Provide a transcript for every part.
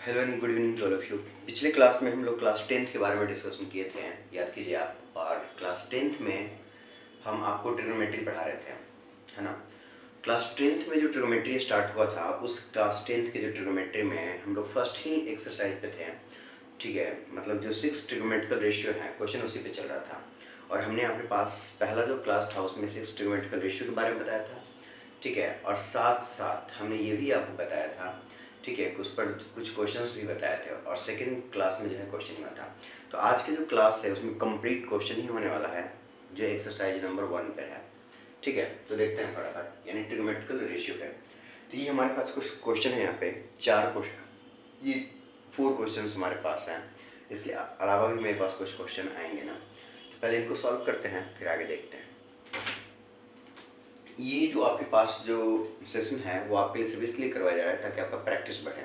Hello and good evening to all of you. पिछले class में हम लोग क्लास 10th के बारे में डिस्कशन किए थे, याद कीजिए आप। और क्लास 10th में हम आपको ट्रिग्नोमेट्री पढ़ा रहे थे, है ना। क्लास 10th में जो ट्रिग्नोमेट्री स्टार्ट हुआ था, उस क्लास 10th के जो ट्रिग्नोमेट्री में हम लोग फर्स्ट ही एक्सरसाइज पे थे, ठीक है। मतलब जो 6 ट्रिग्नोमेट्रिकल रेशियो है, क्वेश्चन उसी पे चल रहा था। और हमने आपके पास पहला जो क्लास था उसमें 6 ट्रिग्नोमेट्रिकल रेशियो के बारे में बताया था, ठीक है। और साथ साथ हमने ये भी आपको बताया था, ठीक है, उस पर कुछ क्वेश्चंस भी बताए थे। और सेकंड क्लास में जो है क्वेश्चन हुआ था। तो आज की जो क्लास है उसमें कंप्लीट क्वेश्चन ही होने वाला है, जो एक्सरसाइज नंबर 1 पर है, ठीक है। तो देखते हैं फटाफट, यानी ट्रिग्नोमेट्रिकल रेशियो है। तो ये हमारे पास कुछ क्वेश्चन है, यहाँ पे 4 क्वेश्चन, ये 4 क्वेश्चन हमारे पास हैं। इसके अलावा भी मेरे पास कुछ क्वेश्चन आएंगे ना, तो पहले इनको सॉल्व करते हैं, फिर आगे देखते हैं। ये जो आपके पास जो सेशन है वो आपके लिए सिर्फ इसलिए करवाया जा रहा है ताकि आपका प्रैक्टिस बढ़े।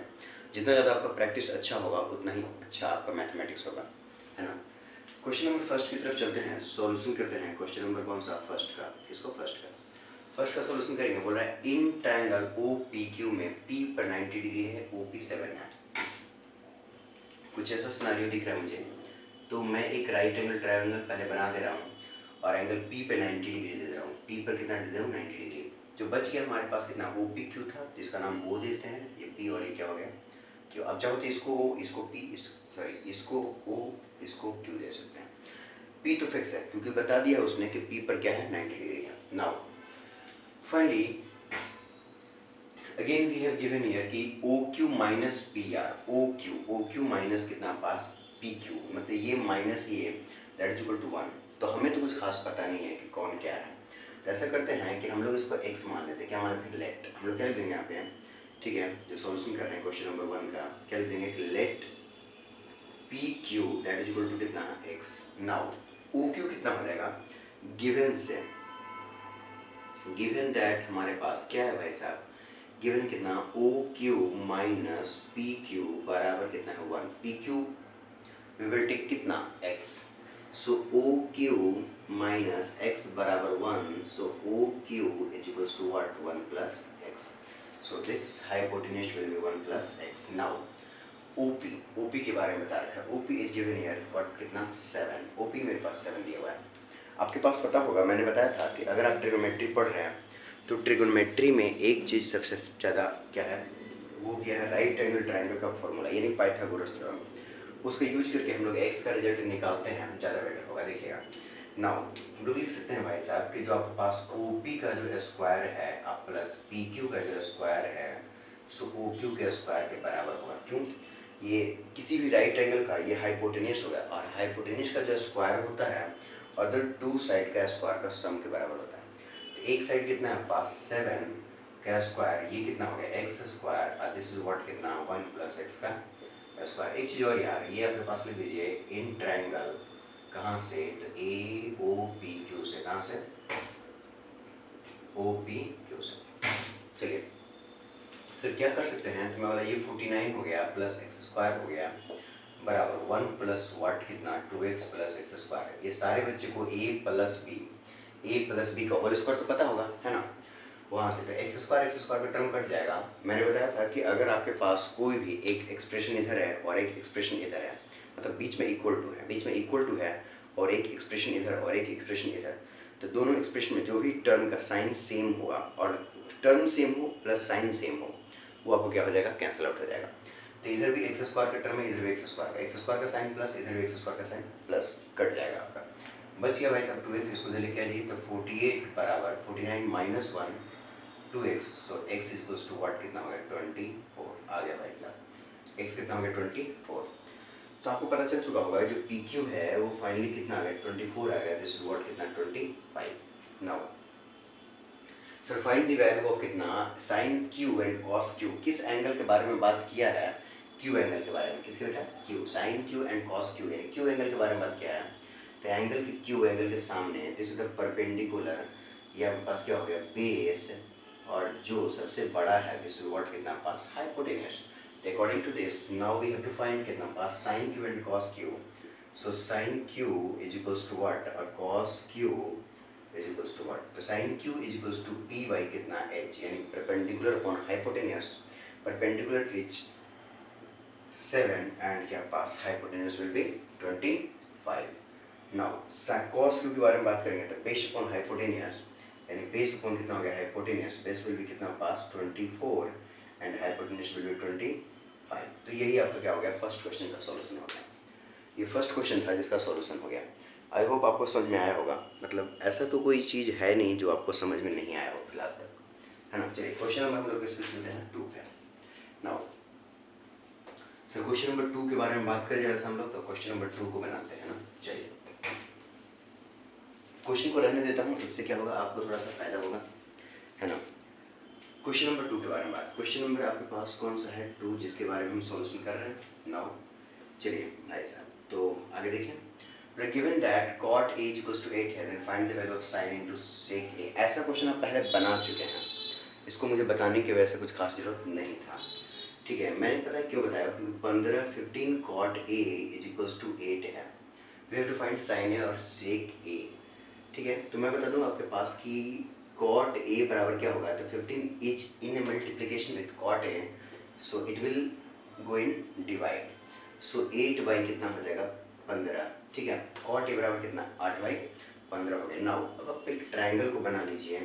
जितना ज़्यादा आपका प्रैक्टिस अच्छा होगा उतना ही अच्छा आपका मैथमेटिक्स होगा, है ना। क्वेश्चन नंबर फर्स्ट की तरफ चलते हैं, सॉल्यूशन करते हैं। क्वेश्चन नंबर कौन सा? फर्स्ट का। इसको फर्स्ट का सॉल्यूशन करेंगे। बोल रहा है in triangle O P Q में पी पर 90 डिग्री है, ओ पी 7 है। कुछ ऐसा सिनेरियो दिख रहा है मुझे, तो मैं एक राइट एंगल ट्रायंगल पहले बना दे रहा हूँ और एंगल पी पे 90 डिग्री दे रहा हूँ। पी पर कितना दे रहा हूँ? 90 डिग्री। जो बच गया हमारे पास कितना? ओ पी क्यू था, जिसका नाम ओ देते हैं। ये पी और ये क्या हो गया क्यू। अब चाहो तो इसको ओ, इसको पी, इसको ओ, इसको क्यू दे सकते हैं। पी तो फिक्स है क्योंकि बता दिया उसने कि पी पर क्या है? 90 डिग्री है। Now finally again we have given here कि O Q minus P R. O Q minus कितना पास? पी क्यू, मतलब ये माइनस ये, दैट इज इक्वल टू 1। तो हमें तो कुछ खास पता नहीं है कि कौन क्या है। तो ऐसा करते हैं कि हम लोग इसको x मान लेते हैं। क्या मान लेते हैं? लेट। हम लोग क्या लिख देंगे यहाँ पे, ठीक है, जो सॉल्यूशन कर रहे हैं क्वेश्चन नंबर 1 का, क्या लिख देंगे कि let P Q that is equal to कितना? x। नाउ ओ क्यू कितना हो जाएगा? गिवन से, गिवन दैट हमारे पास क्या है भाई साहब? गिवन कितना? O Q minus P Q बराबर कितना है? 1। P Q we will take कितना? x। So O Q minus x बराबर 1। So O Q is equals to what? 1 plus x। So this hypotenuse will be 1 plus x। Now OP, OP के बारे में बता रखा है। OP is given here what? कितना? 7। OP मेरे पास 7 दिया हुआ है। आपके पास पता होगा, मैंने बताया था कि अगर आप ट्रिग्नोमेट्री पढ़ रहे हैं तो ट्रिग्नोमेट्री में एक चीज़ सबसे ज़्यादा क्या है, वो क्या है? राइट एंगल ट्रायंगल का फॉर्मूला, यानी पाइथागोरस थ्योरम। उसको यूज करके हम लोग एक्स का रिजल्ट निकालते हैं, ज़्यादा बेटर होगा। देखिएगा नाउ हम लोग लिख सकते हैं भाई साहब कि जो आपके पास OP का जो स्क्वायर है आप प्लस PQ का जो स्क्वायर है, सो OQ के स्क्वायर के बराबर होगा। क्यों? ये किसी भी राइट एंगल का ये हाइपोटेन्यूस होगा, और हाइपोटेन्यूस का जो स्क्वायर होता है अदर टू साइड का स्क्वायर का सम के बराबर होता है। तो एक साइड कितना है पास? 7 का स्क्वायर, ये कितना हो गया? एक्स स्क्वायर, और दिस इज व्हाट? कितना? 1 प्लस एक्स का स्क्वायर। एक चीज़ और यार, ये आपके पास लिख दीजिए इन ट्रायंगल, कहाँ से? तो ए ओ पी क्यू से। कहाँ से? ओ पी क्यू से। चलिए सर क्या कर सकते हैं, तो मैं बोला ये 49 हो गया प्लस एक्स स्क्वायर हो गया बराबर 1 प्लस वाट? कितना? 2x plus x square. ये सारे बच्चे को a प्लस बी का होल स्क्वायर तो पता होगा, है ना। वहाँ से तो एक्स स्क्वायर का टर्म कट जाएगा। मैंने बताया था कि अगर आपके पास कोई भी एक एक्सप्रेशन इधर है और एक एक्सप्रेशन इधर है, मतलब बीच में इक्वल टू है और एक एक्सप्रेशन इधर और एक एक्सप्रेशन इधर, तो दोनों एक्सप्रेशन में जो भी टर्म का साइन सेम होगा, और टर्म सेम हो प्लस साइन सेम हो, वो आपको क्या हो जाएगा? कैंसिल आउट हो जाएगा। तो इधर भी एक्स स्क्वायर का टर्म है, इधर भी एक्स स्क्वायर का साइन प्लस, इधर भी एक्स स्क्वायर का साइन प्लस, कट जाएगा आपका। बच गया भाई साहब 2x। इसको लेके आ जाइए, तो 48 बराबर 49 minus 1 2x। So x is equals to what? कितना हो गया? 24 आ गया भाई साहब। x कितना हो गया? 24। तो आपको पता चल चुका होगा जो PQ है वो फाइनली कितना आ गया? 24 आ गया। This is what? कितना? 25। Now sir find the value of कितना? Sine Q and cos Q। किस एंगल के बारे में बात किया है? Q एंगल के बारे में। किसके बेटा? Q। Sine Q and cos Q, यानी Q एंगल के बारे में बात किया है। तो एंगल के Q एंगल के सामने दिस इज द परपेंडिकुलर, ये आपके पास क्या हो गया? बेस, और जो सबसे बड़ा है दिस इज व्हाट? कितना पास? हाइपोटेन्यूस। तो according to this now we have to find कितना पास? Sine Q and cos Q। So sine Q is equals to what? और cos Q is equals to what? तो sine Q is equals to P by कितना? H, यानी perpendicular upon hypotenuse. Perpendicular is 7 and क्या पास hypotenuse will be 25. Now cos Q के बारे में बात करेंगे तो बेस अपॉन हाइपोटेन्यूज यानी बेस अपॉन कितना हो गया हाइपोटेन्यूज, बेस विल बी कितना पास 24 एंड हाइपोटेन्यूज विल बी 25. तो यही आपका क्या हो गया फर्स्ट क्वेश्चन का सॉल्यूशन हो गया. ये फर्स्ट क्वेश्चन था जिसका सॉल्यूशन हो गया. आई होप आपको समझ में आया होगा. मतलब ऐसा तो कोई चीज़ है नहीं जो आपको समझ में नहीं आया हो फिलहाल तक, है ना. चलिए क्वेश्चन नंबर हम लोग इसमें चलते हैं 2 पे. नाउ सर क्वेश्चन नंबर 2 के बारे में बात करें जरा हम लोग, तो क्वेश्चन नंबर 2 को बनाते हैं ना. चलिए क्वेश्चन को रहने देता हूँ, इससे क्या होगा आपको थोड़ा सा फायदा होगा, है ना. क्वेश्चन नंबर 2 के बारे में बात. क्वेश्चन नंबर आपके पास कौन सा है 2 जिसके बारे में हम सॉल्यूशन कर रहे हैं. नाउ चलिए भाई साहब तो आगे देखिए. Given that cot a equals to 8 है, then find the value of sin into sec a. ऐसा क्वेश्चन आप पहले बना चुके हैं, इसको मुझे बताने की वजह से कुछ खास जरूरत नहीं था. ठीक है, मैंने पता है क्यों बताया, क्योंकि 15 cot a is equals to 8 है. We have to find sin a और sec a. ठीक है, तो मैं बता दूं आपके पास कि cot a बराबर क्या होगा. तो 15 is in A multiplication with cot a, so it will go in divide. So 8 by कितना हो जाएगा 15. ठीक है, cot a बराबर कितना 8 बाई 15 हो गया. नाउ अब आप एक ट्रायंगल को बना लीजिए.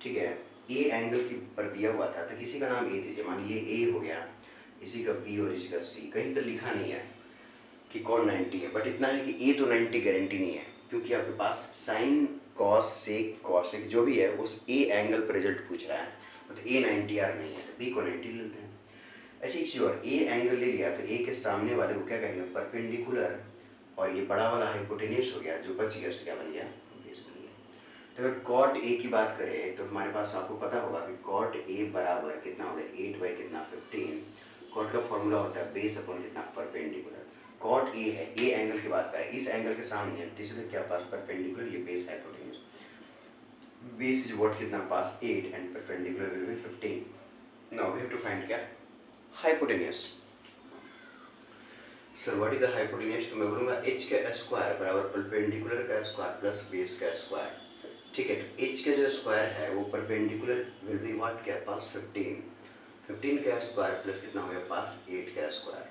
ठीक है, ए एंगल के पर दिया हुआ था तो किसी का नाम ए दीजिए. मान लीजिए ए हो गया, इसी का बी और इसी का सी. कहीं तो लिखा नहीं है कि कौन 90 है, बट इतना है कि ए तो 90 गारंटी नहीं है, क्योंकि आपके पास साइन कॉस सेक कॉसेक जो भी है उस ए एंगल पर रिजल्ट पूछ रहा है. तो ए 90 आर नहीं है तो बी को 90 लेते हैं. ऐसे एक चीज़ और, ए एंगल ले लिया तो ए के सामने वाले को क्या कहेंगे परपेंडिकुलर, और ये बड़ा वाला हाइपोटेन्यूस हो गया, जो बच गया उससे क्या बन गया बेस बन गया. तो अगर cot a की बात करें तो हमारे पास आपको पता होगा कि cot a बराबर कितना हो गया 8 बाई कितना 15. cot का फॉर्मूला होता है बेस अपॉन कितना परपेंडिकुलर. cot a है, a एंगल की बात करें, इस एंगल के सामने है, तीसरे क्या पास परपेंडिकुलर, ये base hypotenuse. Base is what कितना पास 8 and perpendicular will be 15. Now we have to find क्या hypotenuse. Sir what is the hypotenuse, तो मैं बोलूँगा h का स्क्वायर बराबर परपेंडिकुलर का स्क्वायर प्लस बेस का स्क्वायर. ठीक है, तो h का जो स्क्वायर है वो परपेंडिकुलर विल बी व्हाट क्या पास 15. 15 का स्क्वायर प्लस कितना हो गया पास 8 का square.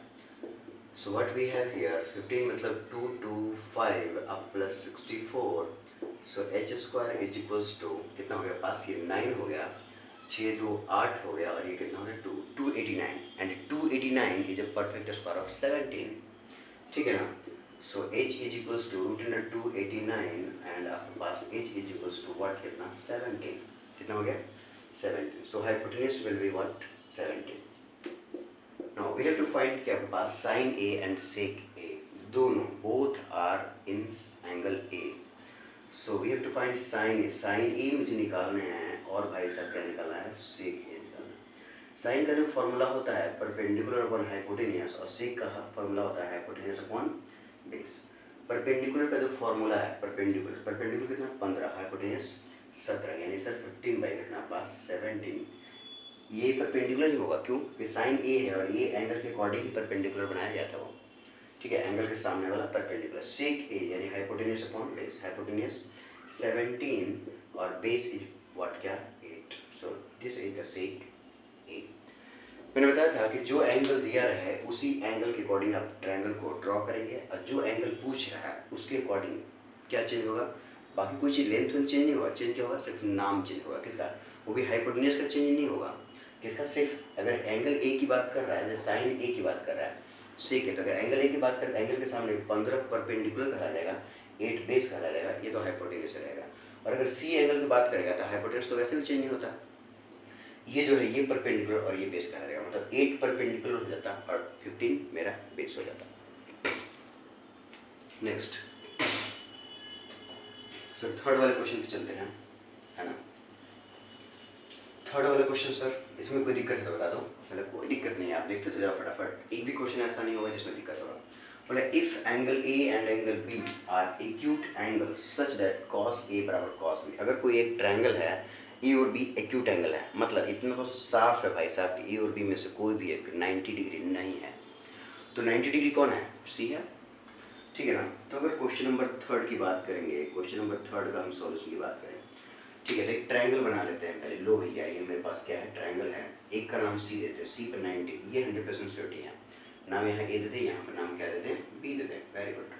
So what we have here 15 मतलब 2 2 5 अब plus 64. So h square is equals to कितना हो गया पास ये 9 हो गया, 6 2 8 हो गया, और ये कितना हो गया 289. And 289 is a perfect square of 17. ठीक है ना. So h is equals to root under 289 and आपके पास h is equals to what कितना 17. कितना हो गया 17. So hypotenuse will be what 17. Now we have to find क्या आपके पास sin a and sec a, दोनों both are in angle a. So we have to find sin a मुझे निकालने हैं, और भाई साहब क्या निकालना है sec a निकालना है. साइन का जो फॉर्मूला होता है परपेंडिकुलर अपॉन हाइपोटेन्यूस, और सेक का फॉर्मूला होता है हाइपोटेन्यूस अपॉन बेस. परपेंडिकुलर का जो फॉर्मूला है परपेंडिकुलर कितना 15, हाइपोटेन्यूस 17, यानी सर 15 बाई कितना पास 17. ये परपेंडिकुलर ही होगा, क्यों कि साइन ए है और ये एंगल के अकॉर्डिंग ही परपेंडिकुलर बनाया गया था वो. ठीक है, एंगल के सामने वाला परपेंडिकुलर. सेक ए यानी हाइपोटेन्यूस अपॉन बेस, हाइपोटेन्यूस 17 और बेस इज व्हाट क्या 8. So this is the sec A. मैंने बताया था कि जो एंगल दिया रहे उसी एंगल के अकॉर्डिंग आप ट्रायंगल को ड्रॉ करेंगे, और जो एंगल पूछ रहा है उसके अकॉर्डिंग क्या चेंज होगा. बाकी कोई चीज़ लेंथ चेंज नहीं होगा, चेंज क्या होगा सिर्फ नाम चेंज होगा. किसका, वो भी हाइपोटेन्यूस का चेंज नहीं होगा. किसका, सिर्फ अगर एंगल ए की बात कर रहा है जैसे साइन ए की बात कर रहा है सेक है, तो अगर एंगल ए की बात कर एंगल के सामने 15 परपेंडिकुलर कहा जाएगा, 8 बेस कहा जाएगा, ये तो हाइपोटेन्यूस रहेगा. और अगर सी एंगल की बात करेगा तो हाइपोटेन्यूस तो वैसे भी चेंज नहीं होता. ये जो है ये परपेंडिकुलर और ये बेस कहा जाएगा, मतलब 8 परपेंडिकुलर हो जाता और 15 मेरा बेस हो जाता. नेक्स्ट सर थर्ड वाले क्वेश्चन पे चलते हैं, है ना. थर्ड वाला क्वेश्चन सर इसमें कोई दिक्कत है तो बता दो. मतलब कोई दिक्कत नहीं है, आप देखते तो जाओ फटाफट, एक भी क्वेश्चन ऐसा नहीं होगा जिसमें दिक्कत होगा. बोले if angle A and angle B are acute angles such that cos a बराबर cos b. अगर कोई एक ट्रायंगल है ए और बी एक्यूट एंगल है, मतलब इतना तो साफ है भाई साहब कि ए और बी में से कोई भी एक 90 डिग्री नहीं है, तो 90 डिग्री कौन है सी है. ठीक है ना. तो अगर क्वेश्चन नंबर थर्ड की बात करेंगे, क्वेश्चन नंबर थर्ड का हम सॉल्यूशन की बात करें. ठीक है, तो एक ट्रायंगल बना लेते हैं पहले. लो भैया ये मेरे पास क्या है ट्रायंगल है, एक का नाम सी देते हैं, सी पर 90, ये 100% श्योरिटी है. नाम यहाँ ए देते, यहाँ पर नाम क्या देते हैं, बी देते हैं। Very good.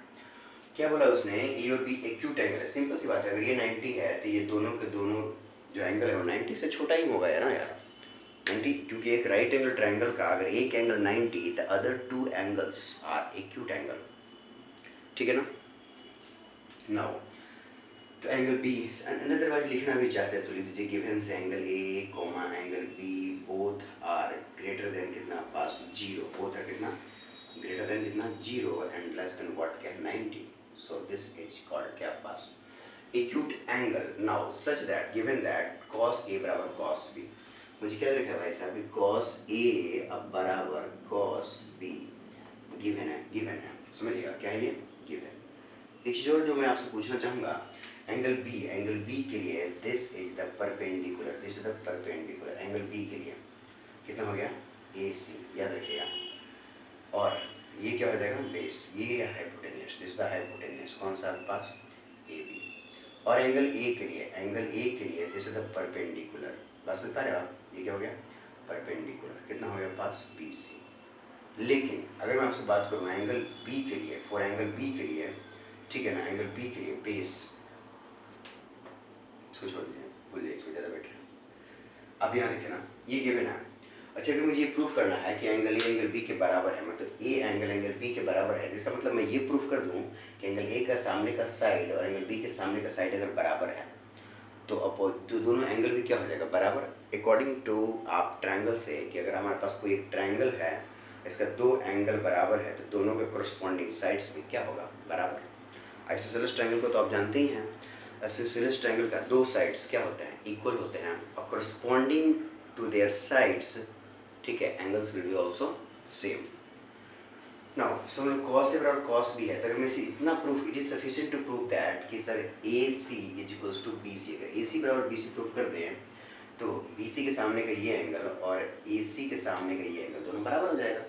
क्या बोला उसने, ए और बी एक्यूट एंगल है। सिंपल सी बात है, अगर ये 90 है तो ये दोनों के दोनों जो एंगल है वो 90 से छोटा ही होगा है ना यार, 90, क्योंकि एक राइट एंगल ट्रायंगल का अगर एक angle 90 the other two angles are acute angle, ठीक है ना। नाउ तो एंगल बी अदरवाइज लिखना भी चाहते हैं तो लिख दीजिए गिवन से angle A comma angle B both are greater than कितना पास 0, बोथ आर कितना ग्रेटर देन कितना 0 एंड लेस देन व्हाट क्या 90, सो दिस इज कॉल्ड क्या पास acute angle. Now such that given that cos a बराबर cos b, मुझे क्या लिखा है भाई साहब कि cos a अब बराबर cos b गिवन है, समझिएगा क्या है ये गिवन। एक चीज़ और जो मैं आपसे पूछना चाहूँगा, एंगल बी के लिए this is the perpendicular, this is the perpendicular angle B के लिए कितना हो गया AC, याद रखिएगा। और ये क्या हो जाएगा बेस, ये हाइपोटेन्यूस, दिस द हाइपोटेन्यूस कौन सा आपके पास AB। और एंगल ए के लिए दिस इज द परपेंडिकुलर, बस बता रहे आप, ये क्या हो गया परपेंडिकुलर, कितना हो गया पास BC। लेकिन अगर मैं आपसे बात करूँ एंगल बी के लिए, फॉर एंगल बी के लिए, ठीक है ना, एंगल बी के लिए बेस, इसको छोड़ दीजिए, भूल जाइए, इसको ज़्यादा बेटर है। अब यहाँ देखें ना, ये गिवन है। अच्छा, अगर मुझे ये प्रूफ करना है कि एंगल ए एंगल बी के बराबर है, मतलब ए एंगल बी के बराबर है, इसका मतलब मैं ये प्रूफ कर दूँ कि एंगल ए का सामने का साइड और एंगल बी के सामने का साइड अगर बराबर है तो तो दोनों एंगल भी क्या हो जाएगा बराबर। अकॉर्डिंग टू आप ट्रायंगल से कि अगर हमारे पास कोई एक ट्रायंगल है, इसका दो एंगल बराबर है तो दोनों के कोरस्पॉन्डिंग साइड्स भी क्या होगा बराबर। आइसोसेलेस ट्रायंगल को तो आप जानते ही हैं, आइसोसेलेस ट्रायंगल का दो साइड्स क्या होते हैं इक्वल होते हैं और कोरस्पॉन्डिंग टू देयर साइड्स, ठीक है, angles will be also same. Now so cos A बराबर cos b है, तो अगर मैं इसे इतना proof, it is sufficient to prove that कि sir AC is equals to BC, अगर AC बराबर BC प्रूफ कर दें तो BC के सामने का ये एंगल और AC के सामने का ये एंगल दोनों बराबर हो जाएगा।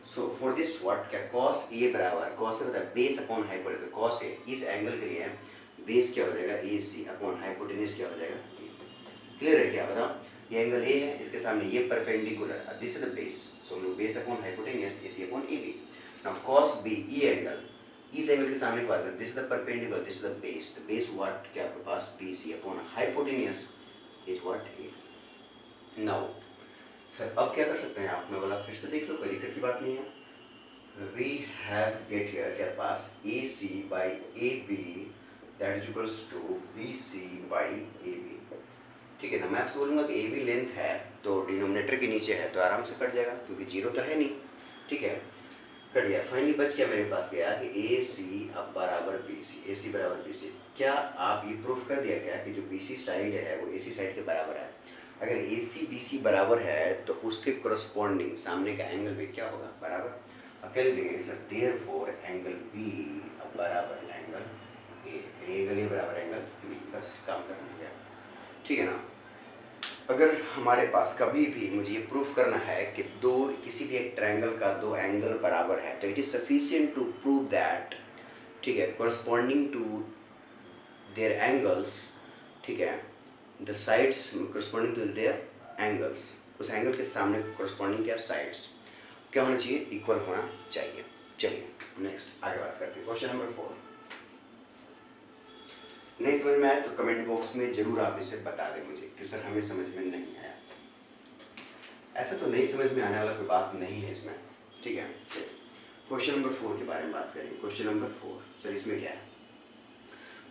सो फॉर दिस व्हाट क्या cos A बराबर, cos A होता है base upon hypotenuse, cos A इस एंगल के लिए बेस क्या हो जाएगा AC अपॉन हाइपोटेन्यूज क्या हो जाएगा। क्लियर है क्या, बताओ, ये एंगल A है, इसके सामने ये perpendicular, this is the base, so हम लोग base upon hypotenuse AC upon AB। Now cos B ये एंगल, इस एंगल के सामने की बात करें, this is the perpendicular, this is the base, the base what क्या आपके पास BC upon hypotenuse is what A। नाउ सर अब क्या कर सकते हैं आप, मैं बोला फिर से देख लो, कोई दिक्कत की बात नहीं है। वी हैव गेट हियर क्या पास AC by AB that is equals to BC by AB, ठीक है ना। मैं आपसे बोलूँगा कि AB लेंथ है तो डिनोमिनेटर के नीचे है तो आराम से कट जाएगा क्योंकि जीरो तो है नहीं, ठीक है, कट गया। फाइनली बच क्या मेरे पास गया कि AC अब बराबर BC, AC बराबर BC। क्या आप ये प्रूफ कर दिया क्या कि जो BC साइड है वो AC साइड के बराबर है। अगर AC BC बराबर है तो उसके कोरस्पॉन्डिंग सामने का एंगल भी क्या होगा बराबर। अब क्या लिखेंगे सर, देयरफॉर एंगल B अब बराबर एंगल A, एंगल A बराबर एंगल B, बस काम खत्म हो गया, ठीक है ना। अगर हमारे पास कभी भी मुझे ये प्रूफ करना है कि दो किसी भी एक ट्रायंगल का दो एंगल बराबर है तो it is sufficient to prove that, ठीक है, कोरस्पॉन्डिंग टू देयर एंगल्स, ठीक है, the sides corresponding to their angles, उस एंगल के सामने कोरस्पॉन्डिंग क्या साइड्स क्या होना चाहिए, इक्वल होना चाहिए। चलिए नेक्स्ट आगे बात करते हैं, क्वेश्चन नंबर 4। नहीं समझ में आया तो कमेंट बॉक्स में जरूर आप इसे बता दें मुझे कि सर हमें समझ में नहीं आया। ऐसा तो नहीं समझ में आने वाला कोई बात नहीं है इसमें, ठीक है। क्वेश्चन नंबर 4 के बारे में बात करेंगे। क्वेश्चन नंबर 4 सर इसमें क्या है,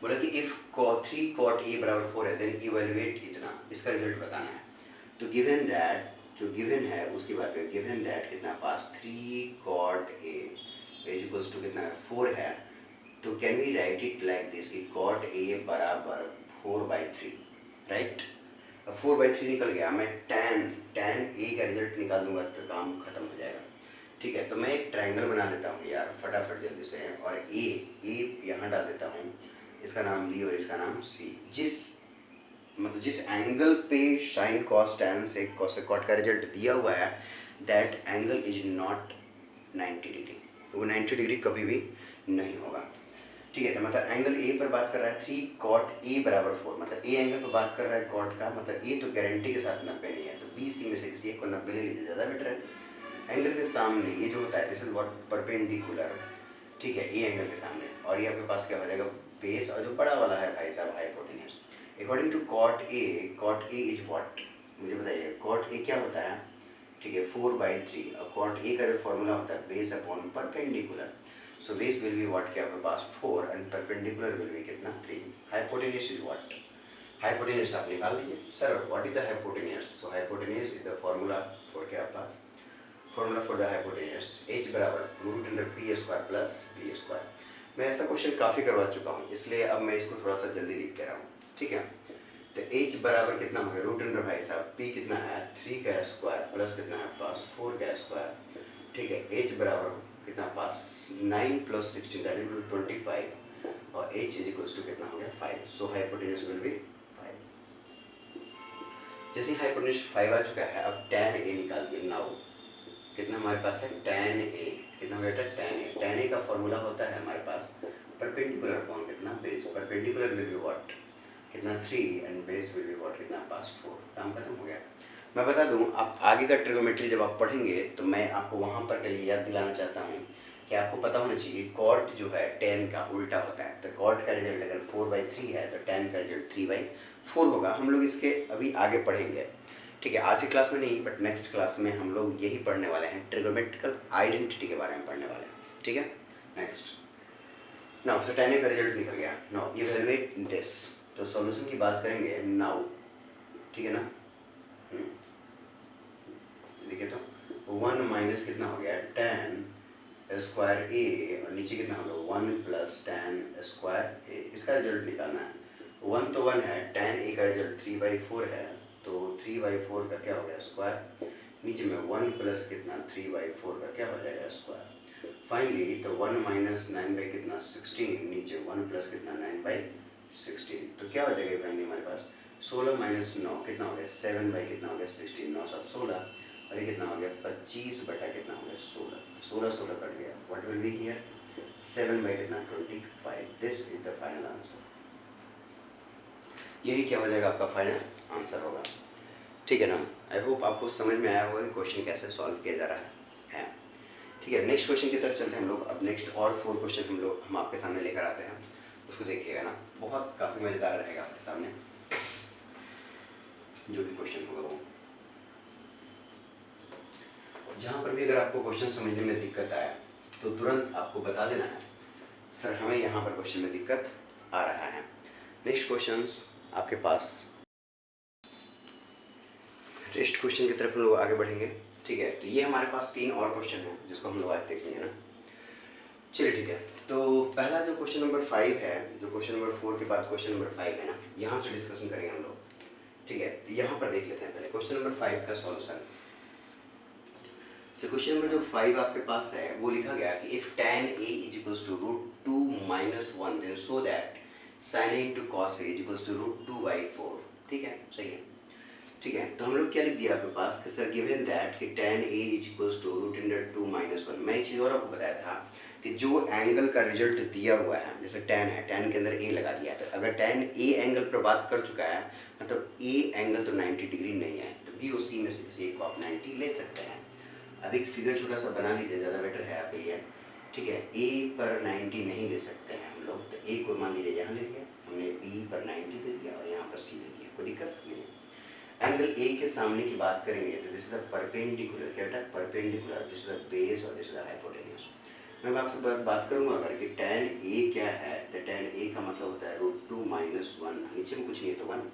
बोला कि इफ 3 cot A बराबर 4 है देन इवेल्युएट इतना, इसका रिजल्ट बताना है। तो गिवन दैट जो गिवन है उसकी बात करें, गिवन दैट कितना पास 3 cot A is equals to कितना 4 है, तो can we write it like this कि cot A बराबर 4/3, राइट। अब 4/3 निकल गया, मैं tan A का रिजल्ट निकाल दूंगा तो काम खत्म हो जाएगा, ठीक है। तो मैं एक ट्रायंगल बना लेता हूँ यार फटाफट जल्दी से, और A यहाँ डाल देता हूँ, इसका नाम B और इसका नाम C। जिस एंगल पे sin cos tan से cos से cot का रिजल्ट दिया हुआ है that angle is not 90 degree, वो 90 डिग्री कभी भी नहीं होगा, ठीक है। तो मतलब एंगल A पर बात कर रहा है 3 cot A बराबर 4, मतलब A एंगल पर बात कर रहा है cot का, मतलब A तो गारंटी के साथ 90 नहीं है, तो BC में से किसी एक को 90 ले लीजिए ज़्यादा बेटर है। एंगल के सामने ये जो होता है दिस इज व्हाट परपेंडिकुलर, ठीक है, ए एंगल के सामने, और ये आपके पास क्या हो जाएगा बेस, और जो बड़ा वाला है भाई साहब hypotenuse. According to cot A is what, मुझे बताइए कॉट ए क्या होता है, ठीक है 4/3, और कॉट ए का जो फॉर्मूला होता है base upon perpendicular, so base will be what क्या आपके पास 4 एंड परपेंडिकुलर विल बी कितना 3, हाइपोटेन्यूज इज व्हाट, हाइपोटेन्यूज आप निकाल लीजिए sir what is the hypotenuse, so hypotenuse is the formula for क्या आपके पास, formula for the hypotenuse h बराबर root under P square plus B square. मैं ऐसा क्वेश्चन काफ़ी करवा चुका हूँ इसलिए अब मैं इसको थोड़ा सा जल्दी लिख के रहा हूँ, ठीक है। तो h बराबर कितना हो गया रूट अंडर भाई साहब p कितना है 3 का स्क्वायर प्लस कितना है पास 4 का स्क्वायर, ठीक है। h बराबर कितना पास 9 प्लस 16 दैट इज 25 और h इज इक्वल्स टू कितना हो गया 5, सो हाइपोटेन्यूज विल बी 5। जैसे हाइपोटेन्यूज 5 आ चुका है अब tan a निकाल दिए, नाउ कितना हमारे पास है tan a, कितना हो गया tan a का फॉर्मूला होता है हमारे पास परपेंडिकुलर अपॉन कितना base, perpendicular will be what कितना 3 and base will be what कितना पास 4, काम खत्म हो गया। मैं बता दूं आप आगे का ट्रिगोमेट्री जब आप पढ़ेंगे तो मैं आपको वहां पर के लिए याद दिलाना चाहता हूं कि आपको पता होना चाहिए कॉट जो है tan का उल्टा होता है, तो कॉट का रिजल्ट अगर 4/3 है तो tan का रिजल्ट 3/4 होगा। हम लोग इसके अभी आगे पढ़ेंगे, ठीक है, आज की क्लास में नहीं बट नेक्स्ट क्लास में हम लोग यही पढ़ने वाले हैं, ट्रिगोमेट्रिकल आइडेंटिटी के बारे में पढ़ने वाले हैं, ठीक है। नेक्स्ट नाउ सो tan का रिजल्ट निकल गया, नाउ इवैल्यूएट दिस, तो सॉल्यूशन की बात करेंगे नाउ, ठीक है ना। देखिए तो 1 माइनस कितना हो गया tan स्क्वायर a और नीचे कितना हो गया 1 प्लस tan स्क्वायर a, इसका रिजल्ट निकालना है। 1 तो 1 है, tan a का रिजल्ट 3/4 है, तो 3/4 का क्या हो गया स्क्वायर, नीचे में 1 प्लस कितना 3/4 का क्या हो जाएगा स्क्वायर, फाइनली तो 1 माइनस 9 बाई कितना 16, नीचे 1 प्लस कितना 9/16, तो क्या हो जाएगा फाइनली हमारे पास 16 माइनस 9 कितना हो गया 7 बाई कितना हो गया 16, 9 7 16 और ये कितना हो गया 25 बटा कितना हो गया 16, 16 16 कट गया, what will be here 7 by कितना 25, this is the final answer, यही क्या हो जाएगा आपका फाइनल आंसर होगा, ठीक है ना। आई होप आपको समझ में आया होगा कि क्वेश्चन कैसे सॉल्व किया जा रहा है, ठीक है। नेक्स्ट क्वेश्चन की तरफ चलते हैं हम लोग, अब नेक्स्ट और 4 क्वेश्चन हम आपके सामने लेकर आते हैं, उसको देखिएगा ना, बहुत काफ़ी मज़ेदार रहेगा आपके सामने जो भी क्वेश्चन होगा वो। जहाँ पर भी अगर आपको क्वेश्चन समझने में दिक्कत आए तो तुरंत आपको बता देना है सर हमें यहाँ पर क्वेश्चन में दिक्कत आ रहा है। नेक्स्ट क्वेश्चंस आपके पास, नेक्स्ट क्वेश्चन की तरफ हम लोग आगे बढ़ेंगे, ठीक है। तो ये हमारे पास 3 और क्वेश्चन हैं जिसको हम लोग आज देखेंगे ना, चलिए ठीक है। तो पहला जो क्वेश्चन नंबर 5 है, जो क्वेश्चन नंबर 4 के बाद क्वेश्चन नंबर 5 है ना, यहाँ से डिस्कशन करेंगे हम लोग, ठीक है। तो यहाँ पर देख लेते हैं पहले क्वेश्चन नंबर 5 का सॉल्यूशन। तो क्वेश्चन नंबर जो 5 आपके पास है वो लिखा गया कि if tan a is equals to √2 - 1 then so that sin a into cos a is equals to √2/4, ठीक है, सही है, ठीक है। तो हम लोग क्या लिख दिया आपके पास कि सर गिवन दैट कि tan a is equals to √2 - 1, मैं एक चीज़ और आपको बताया था कि जो एंगल का रिजल्ट दिया हुआ है, जैसे tan है, tan के अंदर a लगा दिया, तो अगर tan a एंगल पर बात कर चुका है मतलब a एंगल तो 90 डिग्री नहीं है, तो बी और सी में से किसी एक को आप 90 ले सकते हैं। अब एक फिगर छोटा सा बना लीजिए, ज़्यादा बेटर है आपके लिए, ठीक है। ए पर 90 नहीं ले सकते हैं हम लोग, तो ए को मान लीजिए यहाँ ले लिया हमने, बी पर 90 दे दिया और यहाँ पर सी ले लिया, कोई दिक्कत नहीं है। एंगल ए के सामने की बात करेंगे तो दिस इज द परपेंडिकुलर, क्या बेटा perpendicular, this is the base और दिस इज द हाइपोटेन्यूज। मैं आपसे बात करूँगा अगर कि tan ए क्या है, तो tan ए का मतलब होता है √2 - 1, नीचे में कुछ नहीं है तो 1।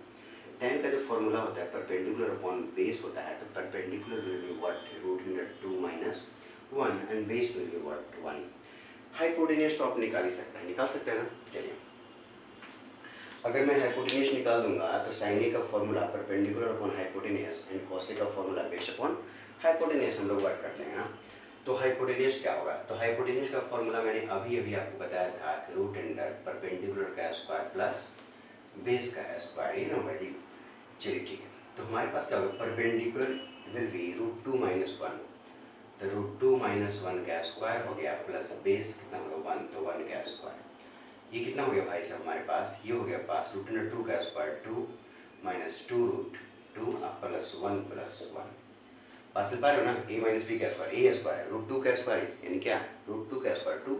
tan का जो फॉर्मूला होता है परपेंडिकुलर अपॉन बेस होता है, तो perpendicular will be what √2 - 1 and base will be what 1। Hypotenuse तो आप निकाल ही सकते हैं, निकाल सकते हैं ना, चलिए। अगर मैं हाइपोटेन्यूज निकाल दूंगा तो sin a का formula perpendicular upon hypotenuse and cos a का फॉर्मूला बेस अपॉन हाइपोटेन्यूज हम लोग वर्क कर लेंगे ना। तो हाइपोटेन्यूज क्या होगा, तो हाइपोटेन्यूज का फॉर्मूला मैंने अभी आपको बताया था कि √अंडर परपेंडिकुलर का स्क्वायर प्लस बेस का स्क्वायर, ये ना होगा जी। चलिए ठीक है, तो हमारे पास क्या होगा परपेंडिकुलर विल बी √2 - 1, तो √2 - 1 का स्क्वायर हो गया प्लस बेस कितना होगा 1, तो 1 का स्क्वायर, ये कितना हो गया भाई साहब हमारे पास, ये हो गया पास √2 का स्क्वायर 2 - 2 √2 प्लस 1 प्लस 1। पास से पा रहे हो ना, ए माइनस बी का स्क्वायर, ए स्क्वायर है रूट टू का स्क्वायर यानी क्या रूट टू का square two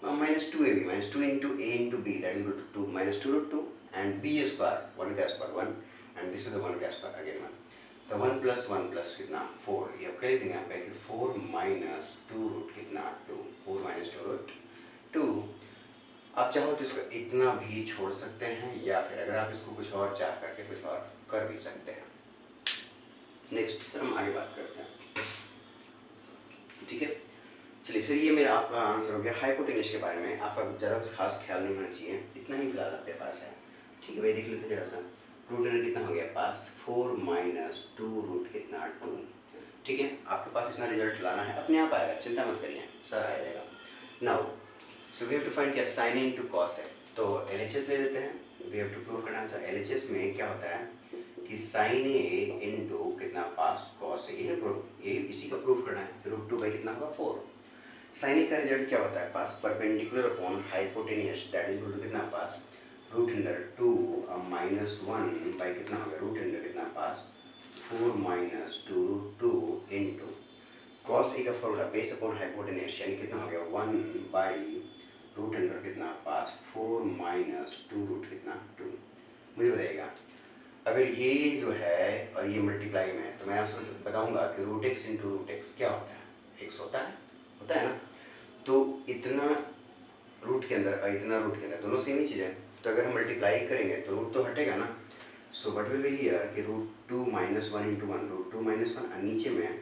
minus two A B minus two into A into B that is equal to two minus two root two and B square one का square one and this is the one का square again one. तो one plus कितना four, ये अब कह देंगे यहाँ पे कि फोर माइनस टू रूट कितना two, four minus two root two. आप चाहो तो इसको इतना भी छोड़ सकते हैं या फिर अगर आप इसको कुछ और चाह करके कुछ और कर भी सकते हैं। नेक्स्ट सर हम आगे बात करते हैं, ठीक है। चलिए सर ये मेरा आपका आंसर हो गया हाइपोटेन्यूस के बारे में, आपका ज़्यादा कुछ खास ख्याल नहीं होना चाहिए, इतना ही फिलहाल आपके पास है, ठीक है भाई। देख लेते जरा सा रूट अंडर कितना हो गया पास फोर माइनस टू रूट कितना टू, ठीक है। आपके पास इतना रिजल्ट लाना है, अपने आप आएगा, चिंता मत करिए, सर आ जाएगा। Now so we have to find क्या साइन इनटू कॉस है, तो एलएचएस ले लेते हैं, वी हैव टू प्रूव करना है। तो एलएचएस में क्या होता है कि साइन ए इनटू कितना पास कॉस ए, ये इसी का प्रूफ करना है। रूट टू बाई कितना होगा फोर। साइन ए का रिजल्ट क्या होता है पास perpendicular upon hypotenuse that is equal to कितना पास root under two minus one by कितना होगा रूट अंडर कितना पास four minus two root two into cos A का फॉर्मूला बेस अपॉन हाइपोटेनियस यानी कितना हो गया वन बाई रूट अंडर कितना पास फोर माइनस टू रूट कितना टू। मुझे बताइएगा अगर ये जो है और ये मल्टीप्लाई में है तो मैं आपसे बताऊंगा कि root x into root x क्या होता है, एक्स होता है ना। तो इतना रूट के अंदर और इतना रूट के अंदर दोनों सेम ही चीज़ है, तो अगर हम मल्टीप्लाई करेंगे तो रूट तो हटेगा ना। So what will be here कि root two minus one into one root two minus one और नीचे में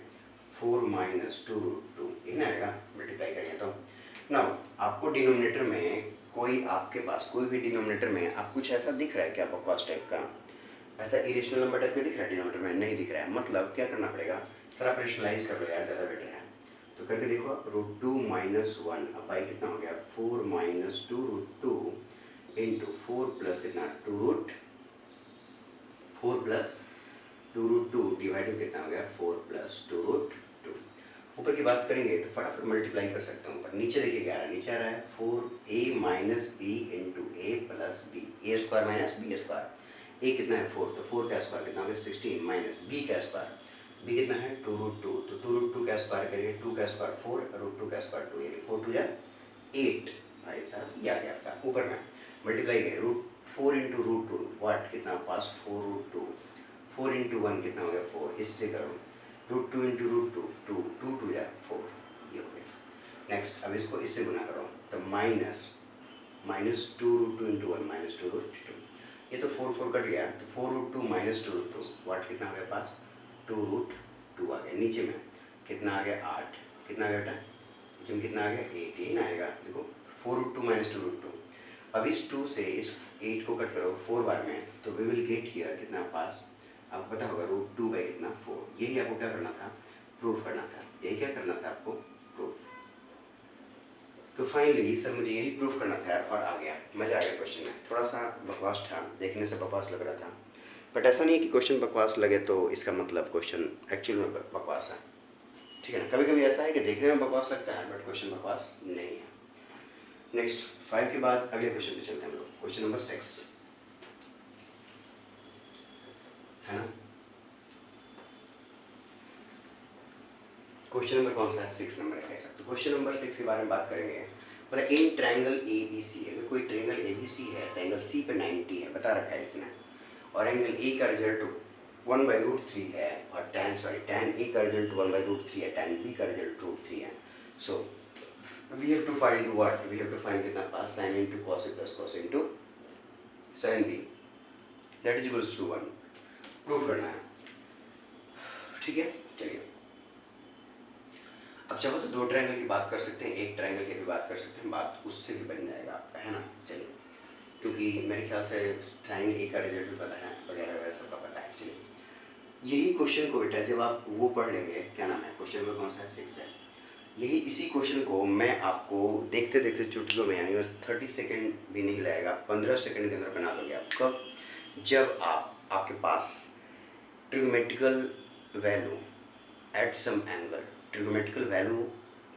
four minus two root two, ये ना आएगा मल्टीप्लाई करेंगे तो। नाउ आपको डिनोमिनेटर में कोई आपके पास कोई भी डिनोमिनेटर में आप कुछ ऐसा दिख रहा है क्या बकवास टाइप का, ऐसा इरेशनल नंबर टाइप का दिख रहा है डिनोमिनेटर में, नहीं दिख रहा है, मतलब क्या करना पड़ेगा सर आप रेशनलाइज कर लो यार, ज़्यादा बेटर है। तो करके देखो रूट टू माइनस वन अब बाई कितना हो गया four minus two root two into four plus कितना two root four plus two root two divide कितना हो गया four plus two root two. ऊपर की बात करेंगे तो फटाफट मल्टीप्लाई कर सकते हैं ऊपर, नीचे देखिए क्या आ रहा है, नीचे आ रहा है फोर ए माइनस बी इंटू ए प्लस बी, ए स्क्वायर माइनस बी स्क्वायर, ए कितना है फोर, तो फोर का स्क्वायर कितना हो गया सिक्सटीन माइनस बी का स्क्वायर, बी कितना है टू रूट टू, तो टू रूट टू का स्क्वायर करिए, टू का स्क्वायर फोर रूट टू का स्क्वायर टू यानी फोर टू या एट। भाई साहब ये आ गया आपका ऊपर में मल्टीप्लाई करिए root four into root two what कितना पास four root two, four into one कितना हो गया फोर, इससे करो root two into root two two two two या फोर, ये हो गया। नेक्स्ट अब इसको इससे गुना करो तो minus minus two root two into one minus two root two, ये तो फोर फोर कट गया तो four root two minus two root two what कितना हो गया पास टू रूट टू आ गया। नीचे में कितना आ गया आठ, कितना आ गया बेटा नीचे में कितना आ गया एट, ये ना आएगा देखो four root two minus two root two. अब इस टू से इस एट को कट करो फोर बार में तो वी विल गेट हियर कितना पास आपको पता होगा रूट टू बाई कितना फोर, यही आपको क्या करना था प्रूफ करना था, यही क्या करना था आपको प्रूफ। तो फाइनली सर मुझे यही प्रूफ करना था और आ गया, मज़ा आ गया क्वेश्चन में। थोड़ा सा बकवास था, देखने से बकवास लग रहा था बट ऐसा नहीं है कि क्वेश्चन बकवास लगे तो इसका मतलब क्वेश्चन एक्चुअल में बकवास है, ठीक है ना। कभी कभी ऐसा है कि देखने में बकवास लगता है बट क्वेश्चन बकवास नहीं है। नेक्स्ट 5 के बाद अगले क्वेश्चन पे चलते हैं हम लोग, क्वेश्चन नंबर 6 है ना। क्वेश्चन नंबर कौन सा है 6 नंबर है ऐसा। तो क्वेश्चन नंबर 6 के बारे में बात करेंगे। मतलब in triangle A B C, अगर कोई ट्रायंगल ए बी सी है तो एंगल सी पे 90 है बता रखा है इसने, और एंगल ए का रिजल्ट 1/√3 है और tan ए का रिजल्ट 1/√3 है, tan बी का रिजल्ट √3 है। So we have to find what, we have to find कितना पास sin into cos A plus cos into sin B that is equals to 1, proof करना है, ठीक है। चलिए अब चाहो तो दो ट्रायंगल की बात कर सकते हैं, एक ट्रायंगल की भी बात कर सकते हैं, बात उससे भी बन जाएगा आपका, है ना। चलिए क्योंकि मेरे ख्याल से साइन ए का रिजल्ट भी पता है वगैरह वगैरह सबका पता है। चलिए यही क्वेश्चन को बेटा जब आप वो पढ़ लेंगे, क्या नाम है क्वेश्चन नंबर कौन सा है 6 है, यही इसी क्वेश्चन को मैं आपको देखते देखते चुटकियों में यानी बस 30 सेकेंड भी नहीं लगेगा, 15 सेकेंड के अंदर बना दोगे आप। कब, जब आपके पास trigonometrical value at some angle, trigonometrical value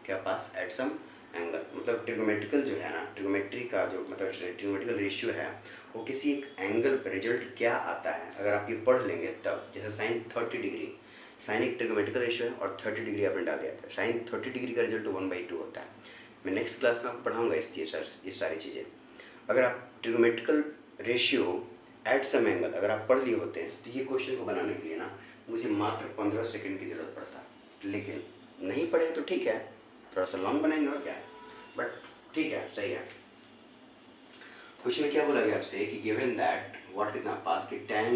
के पास एट सम एंगल, मतलब ट्रिग्मेटिकल जो है ना, ट्रिग्मेट्री का जो मतलब ट्रिग्मेटिकल रेशियो है वो किसी एक एंगल पर रिजल्ट क्या आता है अगर आप ये पढ़ लेंगे तब, जैसे साइन 30 डिग्री साइन एक ट्रिग्नोमेट्रिकल रेशियो है और 30 डिग्री आपने डाल दिया था। साइन 30 डिग्री का रिजल्ट 1/2 होता है। मैं नेक्स्ट क्लास में आपको पढ़ाऊँगा ये सारी चीज़ें। अगर आप trigonometrical ratio at some angle अगर आप पढ़ लिए होते हैं तो ये क्वेश्चन को बनाने के लिए ना मुझे मात्र 15 सेकंड की ज़रूरत पड़ता, लेकिन नहीं पढ़े तो ठीक है, थोड़ा सा लॉन्ग बनाएंगे और क्या है, बट ठीक है, सही है। क्वेश्चन में क्या बोला गया आपसे कि गिवन दैट व्हाट कितना पास कि tan a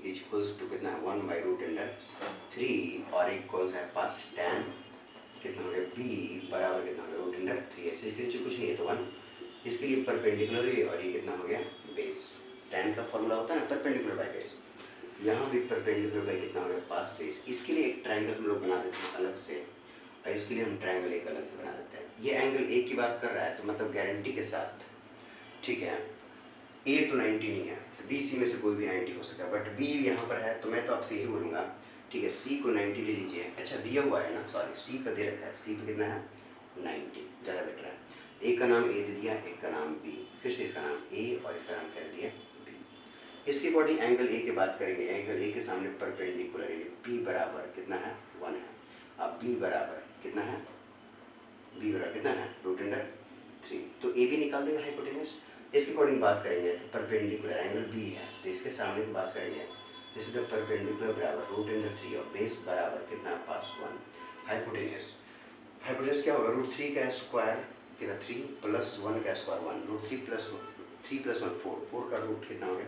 is equals to कितना 1/√3 और एक कौन सा है पास tan कितना हो गया b बराबर कितना हो गया √3। ऐसे इसके नीचे कुछ नहीं है तो 1, इसके लिए परपेंडिकुलर है और ये कितना हो गया बेस। tan का फॉर्मूला होता है ना परपेंडिकुलर बाय बेस, यहाँ भी परपेंडिकुलर बाय कितना हो गया पास बेस। इसके लिए एक ट्रायंगल हम लोग बना देते हैं अलग से और इसके लिए हम ट्रायंगल एक अलग से बना देते हैं। ये एंगल ए की बात कर रहा है तो मतलब गारंटी के साथ, ठीक है, ए तो 90 नहीं है तो बी सी में से कोई भी 90 हो सकता है, बट बी यहाँ पर है तो मैं तो आपसे यही बोलूँगा, ठीक है, सी को 90 ले लीजिए। अच्छा दिया हुआ है ना, सॉरी सी का दे रखा है, सी पे कितना है 90, ज़्यादा बेटर है। एक का नाम ए दे दिया, एक का नाम बी, फिर से इसका नाम ए और इसका नाम क्या दे दिया बी। इसके अकॉर्डिंग एंगल ए की बात करेंगे, एंगल ए के सामने परपेंडिकुलर है बी बराबर कितना है 1 है। अब बी बराबर कितना है, बी बराबर कितना है √3, तो ए भी निकाल देगा हाइपोटेन्यूज। इसके अकॉर्डिंग बात करेंगे तो परपेंडिकुलर एंगल बी है तो इसके सामने की बात करेंगे, दिस इज द परपेंडिकुलर बराबर √3 और बेस बराबर कितना पास 1। हाइपोटेन्यूज, हाइपोटेन्यूज क्या होगा √3 का स्क्वायर कितना 3 प्लस 1 का स्क्वायर 1, √3 प्लस 3 प्लस 1 4, 4 का रूट कितना हो गया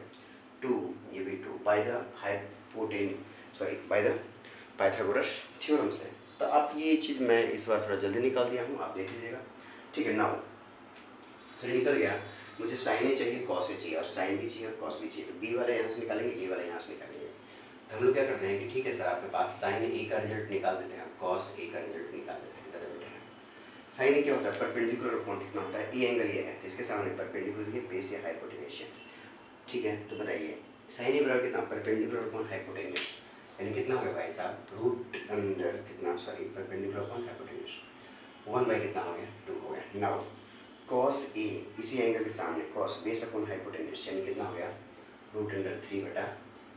2, ये भी 2 by the by the Pythagoras theorem से। तो आप ये चीज़ मैं इस बार थोड़ा जल्दी निकाल दिया हूँ, आप देख लीजिएगा, ठीक है। नाउ सर निकल गया, मुझे साइन ए चाहिए, कॉस ए चाहिए और साइन भी चाहिए और कॉस भी चाहिए, तो बी वाला यहाँ से निकालेंगे, ए वाला यहाँ से निकालेंगे। तो हम लोग क्या करते हैं कि ठीक है सर आपके पास साइन ए का रिजल्ट निकाल देते हैं, कॉस ए का रिजल्ट निकाल देते हैं, ज़्यादा बेटर है। साइन ए क्या होता है परपेंडिकुलर अपॉन कितना होता है ए एंगल ये है तो इसके सामने परपेंडिकुलर ये बेस या हाइपोटेन्यूज, ठीक है। तो बताइए साइन ए बराबर कितना परपेंडिकुलर अपॉन हाइपोटेन्यूज, यानी कितना हो गया भाई साहब रूट अंडर कितना sorry perpendicular upon hypotenuse 1 by कितना हो गया 2 हो गया। नाउ कॉस ए इसी एंगल के सामने कॉस बेस अपॉन हाइपोटेन्यूज यानी कितना हो गया √3 बटा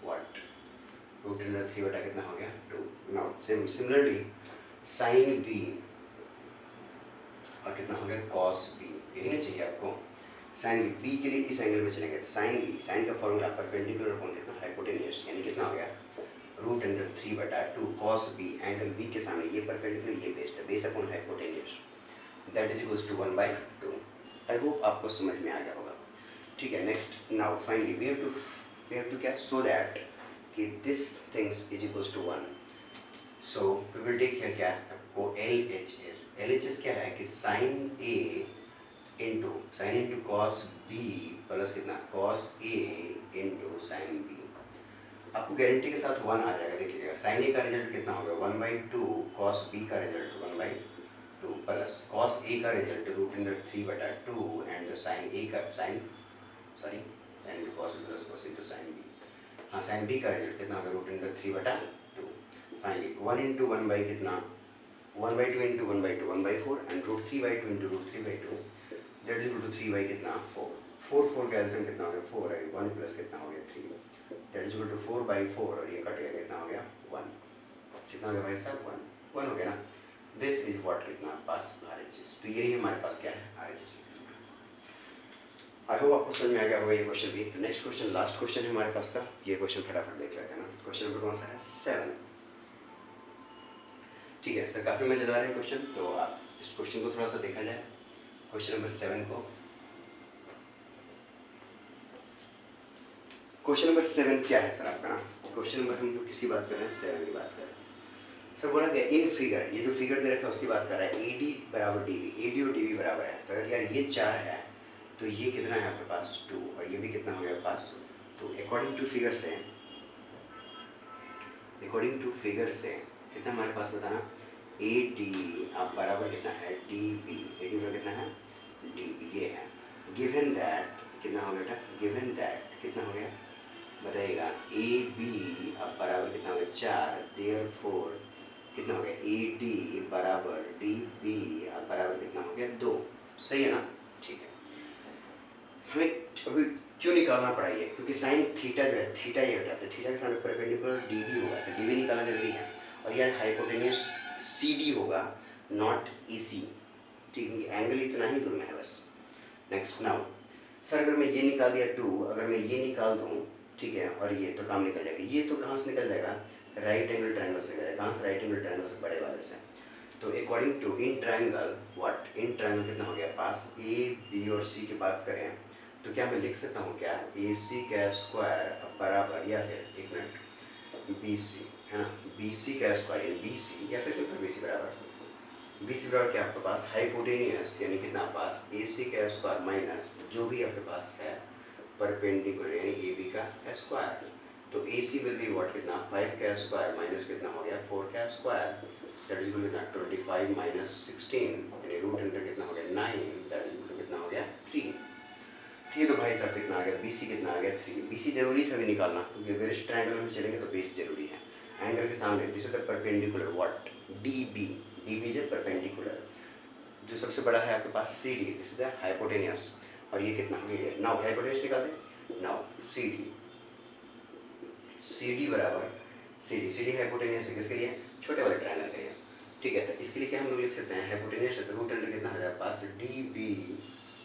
व्हाट √3 बटा कितना हो गया 2। नाउ सिमिलरली साइन बी और कितना हो गया कॉस बी, यही ना चाहिए आपको। साइन बी के लिए इस एंगल में चलेंगे तो साइन बी, साइन का फॉर्मूला परपेंडिकुलर अपॉन कितना हाइपोटेन्यूज यानी कितना हो गया √3 बटा 2 कॉस बी, एंगल बी के सामने ये परपेंडिकुलर ये बेस है, base upon hypotenuse that is equals to 1/2। I hope आपको समझ में आ गया होगा, ठीक है। Next now finally we have to क्या सो दैट कि this things is equals to 1, so we will take here क्या आपको LHS क्या है कि sine A into cos B plus कितना cos A into sine B. आपको गारंटी के साथ 1 आ जाएगा, देख लीजिएगा। साइन ए का रिजल्ट कितना हो गया 1/2, कॉस बी का रिजल्ट 1/2 प्लस कॉस ए का रिजल्ट √3 बटा 2 एंड साइन ए का sine into cos B plus cos into sine B, हाँ साइन बी का रिजल्ट कितना होगा √3 बटा 2। फाइनली 1 इंटू 1 बाई कितना 1/2 into 1/2 1/4 and √3/2 into √3/2 that is equal to 3 by कितना 4, 4 का एलसीएम कितना हो गया 4 है, 1 प्लस कितना हो गया 3 दैट इज इक्वल टू 4/4 और ये कट गया कितना हो गया 1, कितना हो गया भाई साहब 1 हो गया ना। दिस इज व्हाट कितना पास RHS, तो यही हमारे पास क्या है RHS। आई होप आपको समझ में आ गया होगा ये क्वेश्चन भी। तो नेक्स्ट क्वेश्चन लास्ट क्वेश्चन है हमारे पास का, ये क्वेश्चन फटाफट देख लेते हैं ना। क्वेश्चन नंबर कौन सा है 7, ठीक है सर काफ़ी मज़ेदार है क्वेश्चन, तो आप इस क्वेश्चन को थोड़ा सा देखा जाए। क्वेश्चन नंबर 7 को, क्वेश्चन नंबर 7 क्या है सर आपका ना, क्वेश्चन नंबर हम लोग किसी बात कर रहे हैं 7 की बात कर रहे हैं सर। बोला गया इन फिगर, ये जो फिगर दे रखा है उसकी बात कर रहा है AD बराबर DB, AD और DB बराबर है, तो अगर यार ये 4 है तो ये कितना है आपके पास 2 और ये भी कितना हो गया पास 2। अकॉर्डिंग टू फिगर से कितना हमारे पास बताना AD आप बराबर कितना है DB, AD बराबर कितना है DB ये है। गिवन दैट कितना हो गया, गिवन दैट कितना हो गया बताइएगा AB अब बराबर कितना हो गया 4, देयरफॉर कितना हो गया AD बराबर DB अब बराबर कितना हो गया 2, सही है ना, ठीक है। हमें अभी क्यों निकालना पड़ा ये, क्योंकि साइन थीटा जो है थीटा ये हटा, तो थीटा के सामने परपेंडिकुलर DB होगा तो DB निकालना जरूरी है। और ये हाइपोटेनियस सी डी होगा, नॉट ए सी, ठीक है, एंगल इतना ही दूर में है बस। नेक्स्ट नाउ सर अगर मैं ये निकाल दिया 2, अगर मैं ये निकाल दूँ, ठीक है, और ये तो काम निकल जाएगा। ये तो कहाँ से निकल जाएगा, राइट एंगल ट्रायंगल से निकल जाएगा। कहाँ से, राइट एंगल ट्रायंगल से, बड़े वाले से। तो according to in triangle what, in triangle कितना हो गया पास, ए बी और सी की बात करें तो क्या मैं लिख सकता हूँ क्या, ए सी का स्क्वायर बराबर, या फिर एक मिनट, बी सी है ना, बी सी का स्क्वायर यानी बी सी, या फिर सिंपल बी सी बराबर, बी सी बराबर क्या आपके पास, हाइपोटेनियस यानी कितना पास, ए सी का स्क्वायर माइनस जो भी आपके पास है परपेंडिकुलर यानी ए बी का स्क्वायर। तो ए सी विल बी व्हाट, कितना 5 का स्क्वायर माइनस कितना हो गया 4 का स्क्वायर, दैट इज इक्वल कितना 25 माइनस 16 यानी रूट अंडर कितना हो गया 9, दैट इज इक्वल कितना हो गया 3। ठीक है, तो भाई साहब कितना आ गया, बी सी कितना आ गया 3। बी सी जरूरी था भी निकालना क्योंकि अगर इस ट्रायंगल में चलेंगे तो बेस जरूरी है। एंगल के सामने this is the perpendicular what, D B, D B is perpendicular, जो सबसे बड़ा है आपके पास C D, this is the hypotenuse, और ये कितना हो गया, नाउ हाइपोटेनियस निकाल दें, now C D, C D बराबर C D, C D hypotenuse है किसके लिए, छोटे वाले ट्रायंगल के लिए। ठीक है, तो इसके लिए क्या हम लोग लिख सकते हैं, हाइपोटेनियस है तो रूट अंडर कितना हो जाए पास डी बी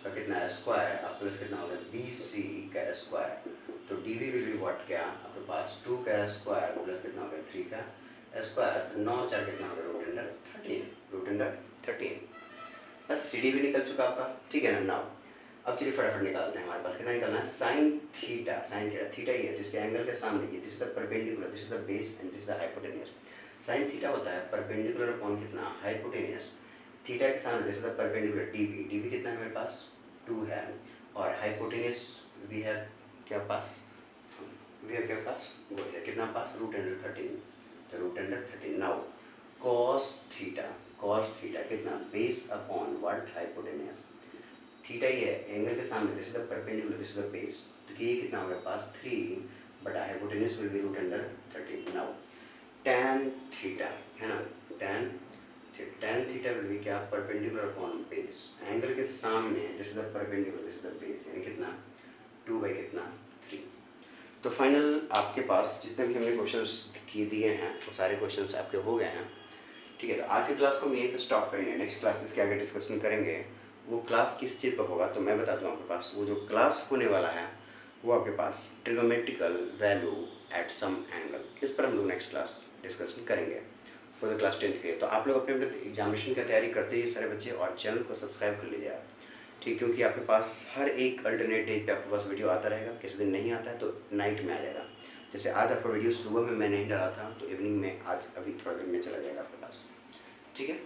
का कितना है स्क्वायर, आप प्लस कितना होगा बी सी का स्क्वायर, तो D B will be what, क्या आपके पास 2 का स्क्वायर प्लस कितना होगा 3 का स्क्वायर, तो 9 4 कितना होगा रूट अंडर 13, रूट अंडर 13, बस सी डी भी निकल चुका आपका। ठीक है ना, नाउ अब चलिए फटाफट निकालते हैं, हमारे पास कितना निकलना है, sine theta, sine theta, theta ही है जिसके एंगल के सामने ये, this is the perpendicular, this is the base and this is the hypotenuse. Sine theta होता है परपेंडिकुलर अपॉन कितना, हाइपोटेनियस, थीटा के सामने this is the perpendicular D B, D B कितना है मेरे पास 2 है, और हाइपोटेनियस वी हैव क्या पास, वी हैव क्या पास, वो है कितना पास रूट अंडर 13, तो root under 13। Now cos theta, cos theta कितना base upon what, hypotenuse, theta ही है एंगल के सामने, this is the perpendicular, this is the base, तो ये कितना हो गया पास 3 but hypotenuse will be root under 13। Now tan theta है ना, tan थीटा विल बी क्या, परपेंडिकुलर अपॉन बेस, एंगल के सामने this is the perpendicular, this is the base, यानी कितना 2 बाई कितना 3। तो फाइनल आपके पास जितने भी हमने क्वेश्चंस किए दिए हैं वो सारे क्वेश्चंस आपके हो गए हैं। ठीक है, तो आज की क्लास को हम यहीं पे स्टॉप करेंगे, नेक्स्ट क्लासेस के आगे डिस्कशन करेंगे। वो क्लास किस चीज़ पर होगा तो मैं बताता हूँ आपके पास, वो जो क्लास होने वाला है वो आपके पास ट्रिगोमेट्रिकल वैल्यू एट सम एंगल, इस पर हम लोग नेक्स्ट क्लास डिस्कशन करेंगे फॉर द क्लास 10th के लिए। तो आप लोग अपने अपने एग्जामिनेशन की तैयारी करते ही सारे बच्चे, और चैनल को सब्सक्राइब कर लीजिए आप, ठीक, क्योंकि आपके पास हर एक अल्टरनेट डे पे आपके पास वीडियो आता रहेगा, किसी दिन नहीं आता है तो नाइट में आ जाएगा। जैसे आज आपका वीडियो सुबह में मैं नहीं डाला था तो इवनिंग में आज अभी थोड़ा देर में चला जाएगा आपके पास। ठीक है।